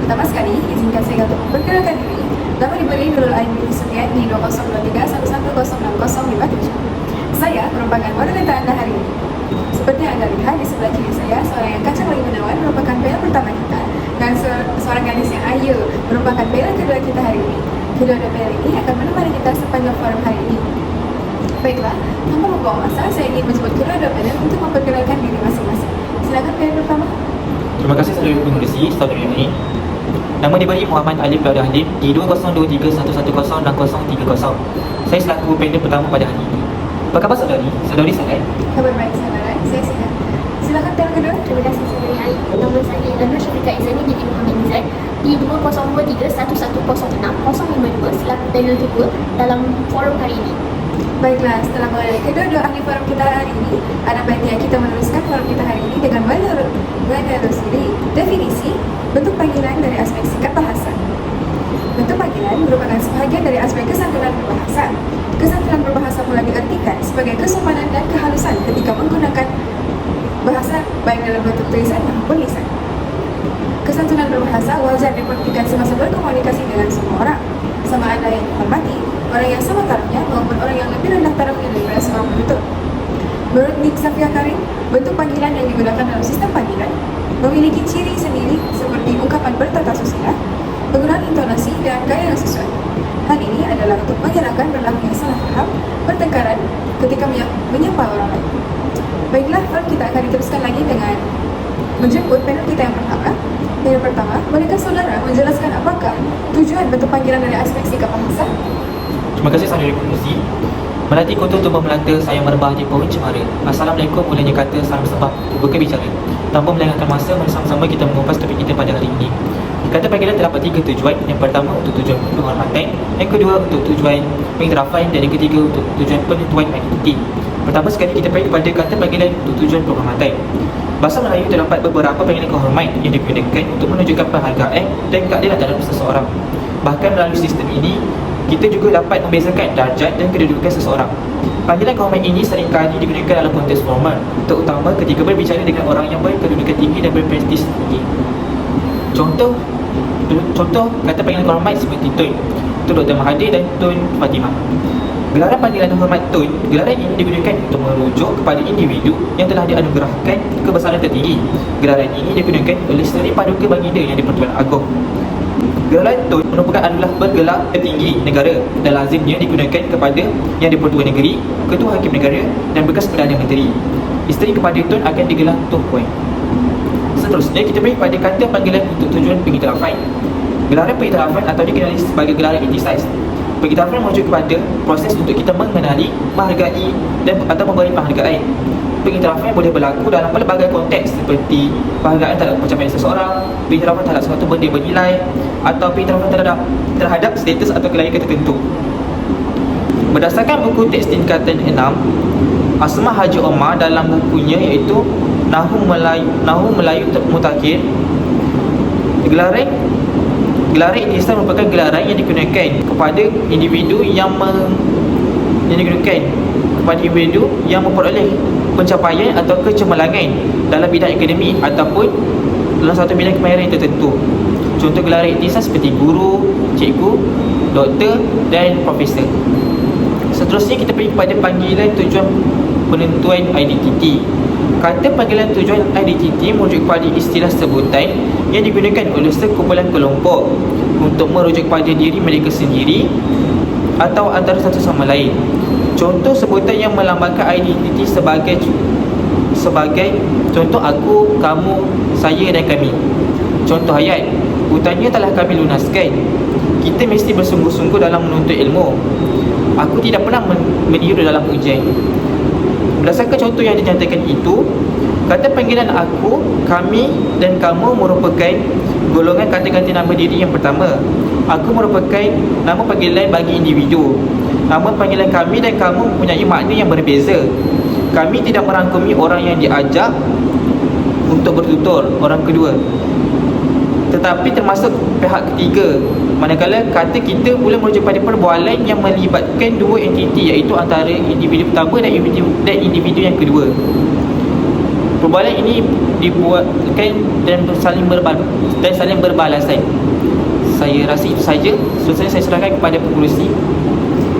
pertama sekali, izinkan saya untuk memperkenalkan diri. Nama diberi Nurul Ain bin Sufyan di 2023116057. Saya merupakan moderator Anda hari ini. Seperti yang Anda lihat di sebelah kiri saya, seorang yang kacang lagi menawan merupakan panel pertama kita, dan seorang gadis yang ayu merupakan panel kedua kita hari ini. Kedua-dua panel ini akan menemani kita sepanjang forum hari ini. Baiklah, tanpa membuang masa, saya ingin menjemput kedua-dua panel untuk memperkenalkan diri masing-masing. Silakan panel pertama. Terima kasih Saudara Pengerusi, Saudara ini. Nama diberi Muhammad Alif Laudah Halim di 202311106030. Saya selaku panel pertama pada hari ini. Apa khabar saudari? Saudari sihat? Kabar baik saudara, saya sihat. Silakan panel kedua. Terima kasih saudari Ain. Nama saya Ilana Syafiqah Izani binti Muhammad Nizar di 2023111052 selaku panel kedua dalam forum hari ini. Baiklah, setelah mengenai kedua-dua ahli forum kita hari ini, ada baiknya kita meneruskan forum kita hari ini dengan menelusuri definisi bentuk panggilan dari aspek sikap bahasa. Bentuk panggilan merupakan sebahagian dari aspek kesantunan berbahasa. Kesantunan berbahasa pula diartikan sebagai kesopanan dan kehalusan ketika menggunakan bahasa baik dalam bentuk tulisan maupun lisan. Kesantunan berbahasa wajar dipraktikkan semasa berkomunikasi dengan semua orang, sama ada yang dihormati, orang yang sama tarafnya maupun orang yang lebih rendah tarafnya daripada seorang penutur. Menurut Nik Safia Karim, bentuk panggilan yang digunakan dalam sistem panggilan memiliki ciri sendiri seperti ungkapan bertata susila, penggunaan intonasi dan gaya yang sesuai. Hal ini adalah untuk mengelakkan berlakunya salah faham, pertengkaran ketika menyapa orang lain. Baiklah, kita akan diteruskan lagi dengan menjemput panel kita yang pertama. Panel pertama, bolehkah saudara menjelaskan apakah tujuan bentuk panggilan dari aspek sikap bahasa? Terima kasih Saudara Pengerusi. Melatih kotor tubuh melata, saya merebah di pohon cemara. Assalamualaikum, mulanya kata salam sebab bukan bicara. Tanpa melengahkan masa, mari sama-sama kita mengupas topik kita pada hari ini. Kata panggilan terdapat 3 tujuan. Yang pertama untuk tujuan penghormatan, yang kedua untuk tujuan pengiktirafan, dan yang ketiga untuk tujuan penentuan identiti. Pertama sekali kita pergi kepada kata panggilan untuk tujuan penghormatan. Bahasa Melayu terdapat beberapa panggilan kehormat yang digunakan untuk menunjukkan penghargaan dan keadilan terhadap seseorang. Bahkan melalui sistem ini, kita juga dapat membezakan darjat dan kedudukan seseorang. Panggilan kehormat ini seringkali digunakan dalam konteks formal, terutama ketika berbicara dengan orang yang berkedudukan tinggi dan berprestis tinggi. Contoh kata panggilan kehormat seperti Tun Dr. Mahathir dan Tun Fatimah. Gelaran panggilan hormat Tun, gelaran ini digunakan untuk merujuk kepada individu yang telah dianugerahkan kebesaran tertinggi. Gelaran ini digunakan oleh Seri Paduka Baginda Yang di-Pertuan Agong. Gelaran Tun merupakan anugerah bergelar tertinggi negara dan lazimnya digunakan kepada Yang di-Pertuan Negeri, Ketua Hakim Negara dan bekas Perdana Menteri. Isteri kepada Tun akan digelar Tuan Puan. Seterusnya, kita pergi pada kata panggilan untuk tujuan pengiktirafan. Gelaran pengiktirafan atau dikenali sebagai gelaran intisais. Pengiktirafan merujuk kepada proses untuk kita mengenali, menghargai atau memberi penghargaan. Pengiktirafan boleh berlaku dalam pelbagai konteks seperti penghargaan terhadap pencapaian seseorang, pengiktirafan terhadap suatu benda bernilai, atau pengiktirafan terhadap status atau kelayakan tertentu. Berdasarkan buku teks tingkatan 6, Asma Haji Omar dalam bukunya iaitu Nahu Melayu Mutakhir, Gelaran intisai merupakan gelaran yang digunakan kepada individu yang memperoleh pencapaian atau kecemerlangan dalam bidang akademik ataupun dalam satu bidang kemahiran tertentu. Contoh gelaran intisai seperti guru, cikgu, doktor dan profesor. Seterusnya kita pergi kepada panggilan tujuan penentuan identiti. Kata panggilan tujuan identiti merujuk kepada istilah sebutan yang digunakan oleh sekumpulan kelompok untuk merujuk kepada diri mereka sendiri atau antara satu sama lain. Contoh sebutan yang melambangkan identiti sebagai contoh aku, kamu, saya dan kami. Contoh ayat, hutangnya telah kami lunaskan. Kita mesti bersungguh-sungguh dalam menuntut ilmu. Aku tidak pernah meniru dalam ujian. Berdasarkan contoh yang dinyatakan itu, kata panggilan aku, kami dan kamu merupakan golongan kata ganti nama diri yang pertama. Aku merupakan nama panggilan bagi individu. Namun panggilan kami dan kamu mempunyai makna yang berbeza. Kami tidak merangkumi orang yang diajak untuk bertutur, orang kedua, tetapi termasuk pihak ketiga. Manakala kata kita boleh merujuk pada perbualan yang melibatkan dua entiti, iaitu antara individu pertama dan individu yang kedua. Perbualan ini dibuat dan saling berbalasan. Saya rasa itu saja. Seterusnya saya serahkan kepada pengurusi.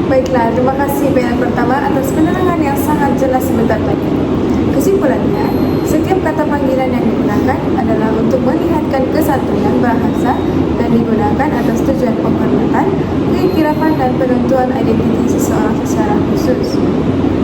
Baiklah, terima kasih panel pertama atas penerangan yang sangat jelas sebentar tadi. Kesimpulannya, setiap kata panggilan yang digunakan adalah untuk melihatkan kesatuan bahasa dan digunakan atas tujuan penghormatan, keiktirafan dan penentuan identiti seseorang secara khusus.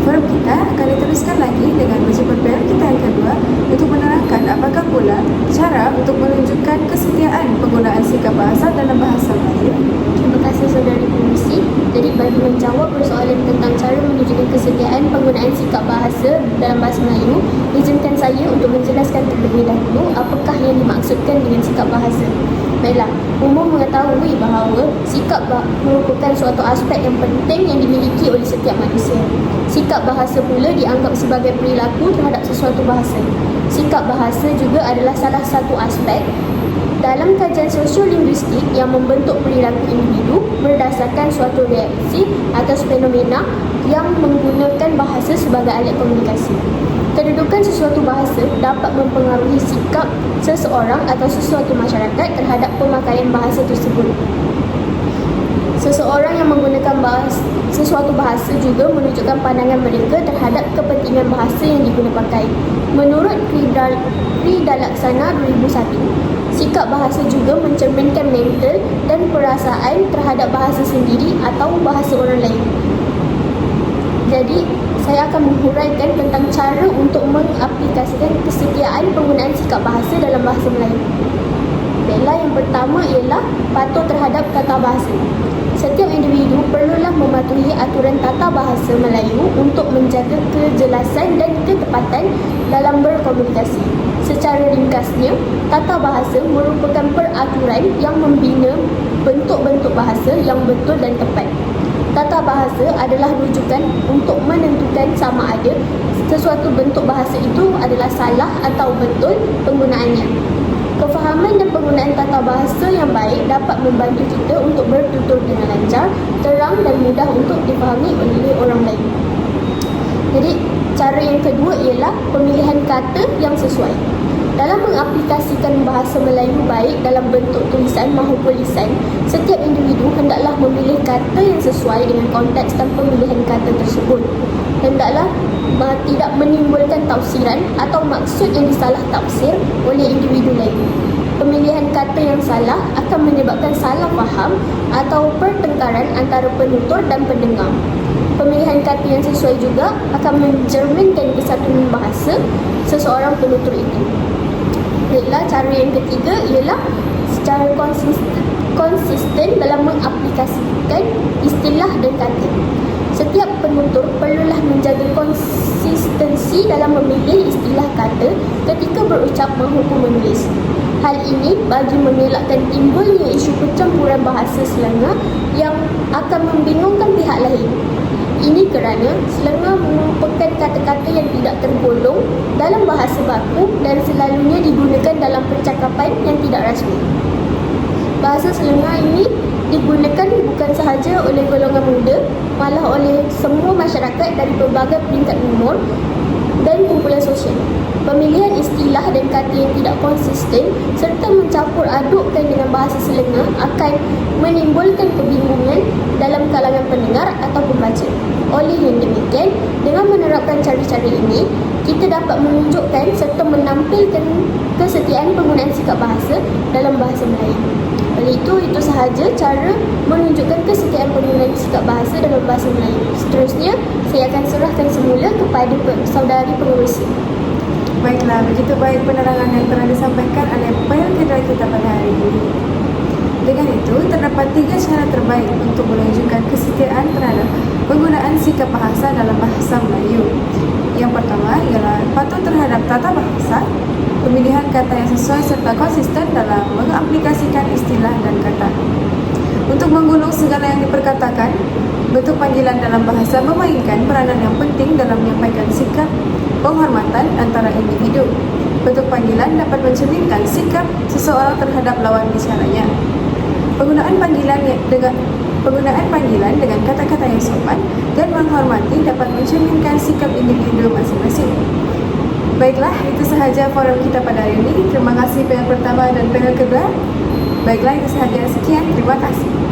Forum kita akan diteruskan lagi dengan menjemput panel kita yang kedua untuk menerangkan apakah pula cara untuk menunjukkan kesetiaan penggunaan sikap bahasa dalam bahasa Melayu. Terima kasih saudari pengurusi. Jadi bagi menjawab persoalan tentang cara menunjukkan kesetiaan penggunaan sikap bahasa dalam bahasa Melayu, izinkan saya untuk menjelaskan terlebih dahulu apakah yang dimaksudkan dengan sikap bahasa. Baiklah, umum mengetahui bahawa sikap merupakan suatu aspek yang penting yang dimiliki oleh setiap manusia. Sikap bahasa pula dianggap sebagai perilaku terhadap sesuatu bahasa. Sikap bahasa juga adalah salah satu aspek dalam kajian sosiolinguistik yang membentuk perilaku individu berdasarkan suatu reaksi atas fenomena yang menggunakan bahasa sebagai alat komunikasi. Kedudukan sesuatu bahasa dapat mempengaruhi sikap seseorang atau sesuatu masyarakat terhadap pemakaian bahasa tersebut. Seseorang yang menggunakan sesuatu bahasa juga menunjukkan pandangan mereka terhadap kepentingan bahasa yang digunakan. Menurut Rida Laksana 2001, sikap bahasa juga mencerminkan mental dan perasaan terhadap bahasa sendiri atau bahasa orang lain. Jadi, saya akan menghuraikan tentang cara untuk mengaplikasikan kesetiaan penggunaan sikap bahasa dalam bahasa Melayu. Baiklah, yang pertama ialah patuh terhadap tata bahasa. Setiap individu perlulah mematuhi aturan tata bahasa Melayu untuk menjaga kejelasan dan ketepatan dalam berkomunikasi. Secara ringkasnya, tata bahasa merupakan peraturan yang membina bentuk-bentuk bahasa yang betul dan tepat. Tata bahasa adalah rujukan untuk menentukan sama ada sesuatu bentuk bahasa itu adalah salah atau betul penggunaannya. Kefahaman dan penggunaan tata bahasa yang baik dapat membantu kita untuk bertutur dengan lancar, terang dan mudah untuk dipahami oleh orang lain. Jadi, cara yang kedua ialah pemilihan kata yang sesuai. Dalam mengaplikasikan bahasa Melayu baik dalam bentuk tulisan maupun lisan, setiap individu hendaklah memilih kata yang sesuai dengan konteks dan pemilihan kata tersebut. Hendaklah tidak menimbulkan tafsiran atau maksud yang disalah tafsir oleh individu lain. Pemilihan kata yang salah akan menyebabkan salah faham atau pertengkaran antara penutur dan pendengar. Pemilihan kata yang sesuai juga akan mencerminkan kesatuan bahasa seseorang penutur itu. Baiklah, cara yang ketiga ialah secara konsisten dalam mengaplikasikan istilah dan kata. Setiap penutur perlulah menjaga konsistensi dalam memilih istilah kata ketika berucap maupun menulis. Hal ini bagi mengelakkan timbulnya isu percampuran bahasa Selangor yang akan membingungkan pihak lain. Ini kerana Selangor merupakan kata-kata yang tidak tergolong dalam bahasa baku dan selalunya digunakan dalam percakapan yang tidak rasmi. Bahasa Selangor ini digunakan bukan sahaja oleh golongan muda, malah oleh semua masyarakat dari pelbagai peringkat umur dan kumpulan sosial. Pemilihan istilah dan kata yang tidak konsisten serta mencampur adukkan dengan bahasa Selangor akan menimbulkan kebingungan dalam kalangan pendengar atau pembaca. Oleh yang demikian, dengan menerapkan cara-cara ini, kita dapat menunjukkan serta menampilkan kesetiaan penggunaan sikap bahasa dalam bahasa Melayu. Oleh itu sahaja cara menunjukkan kesetiaan penggunaan sikap bahasa dalam bahasa Melayu. Seterusnya, saya akan serahkan semula kepada saudari pengurusi. Baiklah, begitu baik penerangan yang telah disampaikan oleh panel kedua kita pada hari ini. Dengan itu, terdapat 3 cara terbaik untuk menunjukkan kesetiaan terhadap penggunaan sikap bahasa dalam bahasa Melayu. Yang pertama ialah patuh terhadap tata bahasa, pemilihan kata yang sesuai serta konsisten dalam mengaplikasikan istilah dan kata. Untuk menggulung segala yang diperkatakan, bentuk panggilan dalam bahasa memainkan peranan yang penting dalam menyampaikan sikap penghormatan antara individu. Bentuk panggilan dapat mencerminkan sikap seseorang terhadap lawan bicaranya. Penggunaan panggilan dengan kata-kata yang sopan dan menghormati dapat mencerminkan sikap individu masing-masing. Baiklah, itu sahaja forum kita pada hari ini. Terima kasih panel pertama dan panel kedua. Baiklah, itu sahaja. Sekian, terima kasih.